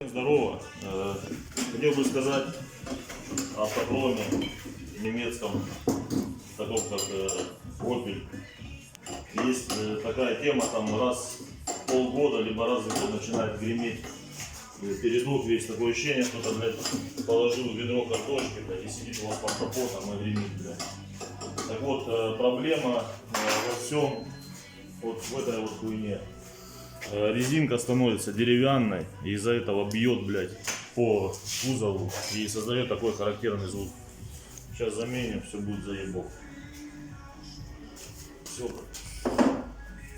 Здорово. Хотел бы сказать о автопроме немецком, таком как Opel. Есть такая тема, там раз в полгода, либо раз в год начинает греметь передок, весь такое ощущение, кто-то, блядь, положил ведро картошки, блядь, и сидит у вас под капотом и гремит, блядь. Так вот, проблема во всем вот в этой вот хуйне. Резинка становится деревянной, и из-за этого бьет, блядь, по кузову и создает такой характерный звук. Сейчас заменим, все будет заебок. Все.